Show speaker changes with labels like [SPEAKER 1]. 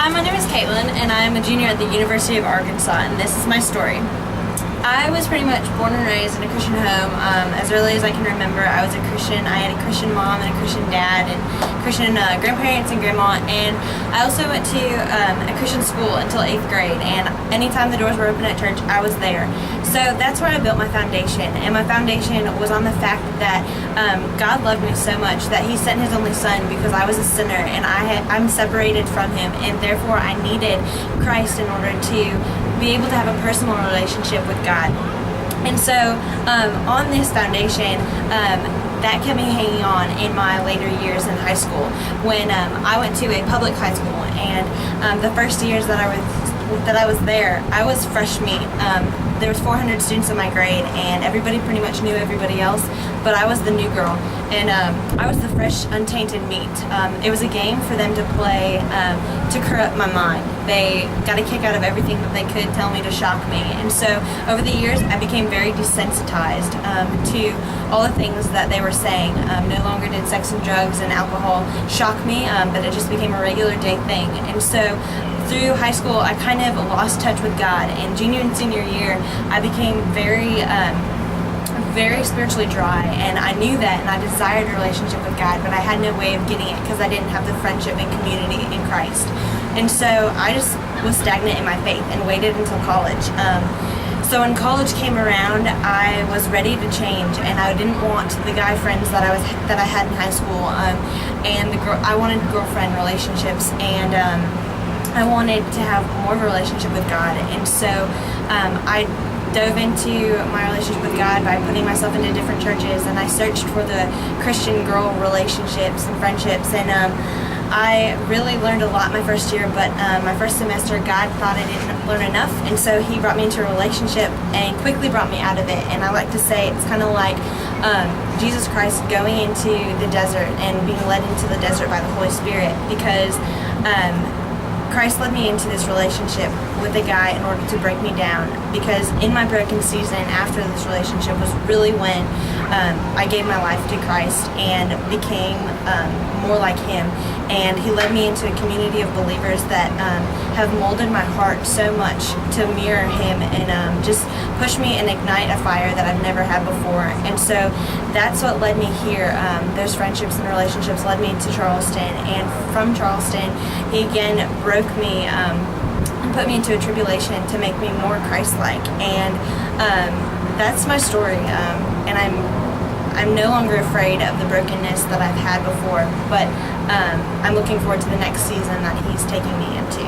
[SPEAKER 1] Hi, my name is Caitlin, and I am a junior at the University of Arkansas, and this is my story. I was pretty much born and raised in a Christian home. As early as I can remember, I was a Christian. I had a Christian mom and a Christian dad and Christian grandparents and grandma. And I also went to a Christian school until 8th grade. And anytime the doors were open at church, I was there. So that's where I built my foundation. And my foundation was on the fact that God loved me so much that He sent His only Son because I was a sinner and I'm separated from Him. And therefore, I needed Christ in order to be able to have a personal relationship with God. And so on this foundation, that kept me hanging on in my later years in high school when I went to a public high school, and the first years that I was there, I was fresh meat. There was 400 students in my grade, and everybody pretty much knew everybody else, but I was the new girl, and I was the fresh, untainted meat. It was a game for them to play to corrupt my mind. They got a kick out of everything that they could tell me to shock me, and so over the years, I became very desensitized to all the things that they were saying. No longer did sex and drugs and alcohol shock me, but it just became a regular day thing, and so through high school, I kind of lost touch with God. And junior and senior year, I became very spiritually dry, and I knew that, and I desired a relationship with God, but I had no way of getting it because I didn't have the friendship and community in Christ. And so I just was stagnant in my faith and waited until college. So when college came around, I was ready to change, and I didn't want the guy friends that I had in high school, and I wanted girlfriend relationships, and I wanted to have more of a relationship with God. And so I dove into my relationship with God by putting myself into different churches, and I searched for the Christian girl relationships and friendships, and I really learned a lot my first year, but my first semester, God thought I didn't learn enough, and so He brought me into a relationship and quickly brought me out of it. And I like to say it's kind of like Jesus Christ going into the desert and being led into the desert by the Holy Spirit, because Christ led me into this relationship with a guy in order to break me down, because in my broken season after this relationship was really when I gave my life to Christ and became more like Him. And He led me into a community of believers that have molded my heart so much to mirror Him and just push me and ignite a fire that I've never had before. And so that's what led me here. Those friendships and relationships led me to Charleston, and from Charleston, He again broke me and put me into a tribulation to make me more Christ-like. And that's my story. And I'm no longer afraid of the brokenness that I've had before, but I'm looking forward to the next season that He's taking me into.